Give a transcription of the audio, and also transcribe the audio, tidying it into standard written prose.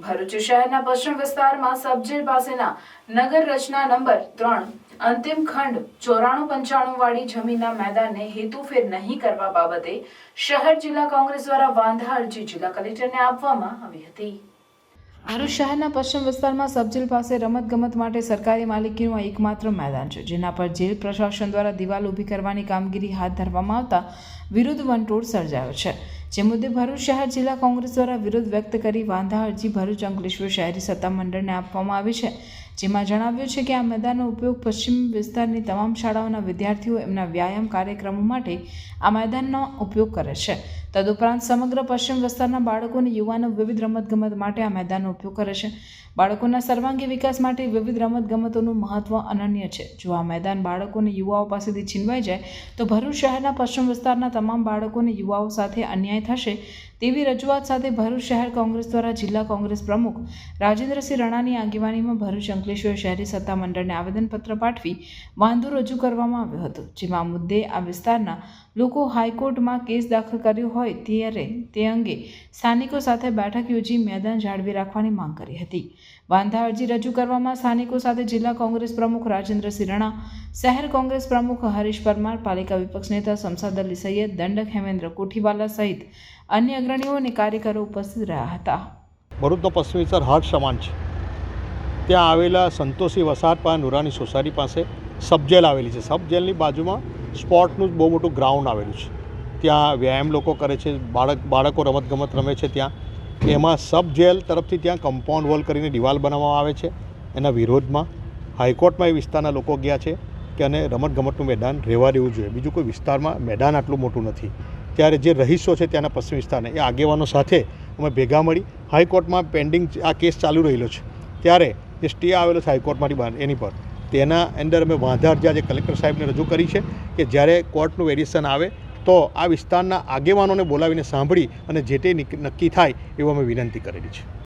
ભરૂચ શહેરના પશ્ચિમ વિસ્તારમાં સબજેલ પાસેના નગર રચના નંબર 3 અંતિમ ખંડ 9495 વાળી જમીનના મેદાનને હેતુફેર નહીં કરવા બાબતે શહેર જિલ્લા કોંગ્રેસ દ્વારા વાંધા અરજી જિલ્લા કલેક્ટરને આપવામાં આવી હતી। ભરૂચ શહેરના પશ્ચિમ વિસ્તારમાં સબજેલ પાસે રમતગમત માટે સરકારી માલિકીનું એકમાત્ર મેદાન છે, જેના પર જેલ પ્રશાસન દ્વારા દિવાલ ઊભી કરવાની કામગીરી હાથ ધરવામાં આવતા વિરુદ્ધ વંટોળ સર્જાયો છે। જે મુદ્દે ભરૂચ શહેર જિલ્લા કોંગ્રેસ દ્વારા વિરોધ વ્યક્ત કરી વાંધા અરજી ભરૂચ અંકલેશ્વર શહેરી સત્તામંડળને આપવામાં આવી છે, જેમાં જણાવ્યું છે કે આ મેદાનનો ઉપયોગ પશ્ચિમ વિસ્તારની તમામ શાળાઓના વિદ્યાર્થીઓ એમના વ્યાયામ કાર્યક્રમો માટે આ મેદાનનો ઉપયોગ કરે છે। તદુપરાંત સમગ્ર પશ્ચિમ વિસ્તારના બાળકો અને યુવાનો વિવિધ રમતગમત માટે આ મેદાનનો ઉપયોગ કરે છે। બાળકોના સર્વાંગી વિકાસ માટે વિવિધ રમતગમતોનું મહત્વ અનન્ય છે। જો આ મેદાન બાળકો અને યુવાઓ પાસેથી છીનવાઈ જાય તો ભરૂચ શહેરના પશ્ચિમ વિસ્તારના તમામ બાળકો અને યુવાઓ સાથે અન્યાય થશે તેવી રજૂઆત સાથે ભરૂચ શહેર કોંગ્રેસ દ્વારા જિલ્લા કોંગ્રેસ પ્રમુખ રાજેન્દ્રસિંહ રાણાની આગેવાનીમાં ભરૂચ અંકલેશ્વર શહેરી સત્તામંડળને આવેદનપત્ર પાઠવી વાંધો રજૂ કરવામાં આવ્યો હતો, જેમાં આ મુદ્દે આ વિસ્તારના લોકો હાઈકોર્ટમાં કેસ દાખલ કર્યો હોય ત્યારે તે અંગે સ્થાનિકો સાથે બેઠક યોજી મેદાન જાળવી રાખવાની માંગ કરી હતી। વાંધા અરજી રજૂ કરવામાં સ્થાનિકો સાથે જિલ્લા કોંગ્રેસ પ્રમુખ રાજેન્દ્રસિંહ રાણા, શહેર કોંગ્રેસ પ્રમુખ હરીશ પરમાર, પાલિકા વિપક્ષ નેતા શમસાદ અલી સૈયદ, દંડક હેમેન્દ્ર કોઠીવાલા સહિત અન્ય અગ્રણીઓ અને કાર્યકરો ઉપસ્થિત રહ્યા હતા। ભરૂચનો પશ્ચિમ વિસ્તાર હાટ સમાન છે। ત્યાં આવેલા સંતોષી વસાહત પાસે નુરાની સોસાયટી પાસે સબજેલ આવેલી છે। સબજેલની બાજુમાં સ્પોર્ટનું બહુ મોટું ગ્રાઉન્ડ આવેલું છે। ત્યાં વ્યાયામ લોકો કરે છે, બાળકો રમતગમત રમે છે। ત્યાં એમાં સબજેલ તરફથી ત્યાં કમ્પાઉન્ડ વોલ કરીને દિવાલ બનાવવામાં આવે છે। એના વિરોધમાં હાઈકોર્ટમાં એ વિસ્તારના લોકો ગયા છે કે અને રમતગમતનું મેદાન રહેવા દેવું જોઈએ। બીજું કોઈ વિસ્તારમાં મેદાન આટલું મોટું નથી। ત્યારે જે રહીશો છે ત્યાંના પશ્ચિમ વિસ્તારના એ આગેવાનો સાથે અમે ભેગા મળી હાઈકોર્ટમાં પેન્ડિંગ આ કેસ ચાલુ રહેલો છે, ત્યારે જે સ્ટે આવેલો છે હાઈકોર્ટમાંથી બહાર એની પર તેના અંદર અમે વાંધા અરજી આજે કલેક્ટર સાહેબને રજૂ કરી છે કે જ્યારે કોર્ટનું વેરિએશન આવે તો આ વિસ્તારના આગેવાનોને બોલાવીને સાંભળી અને જે તે નક્કી થાય એવું અમે વિનંતી કરેલી છે।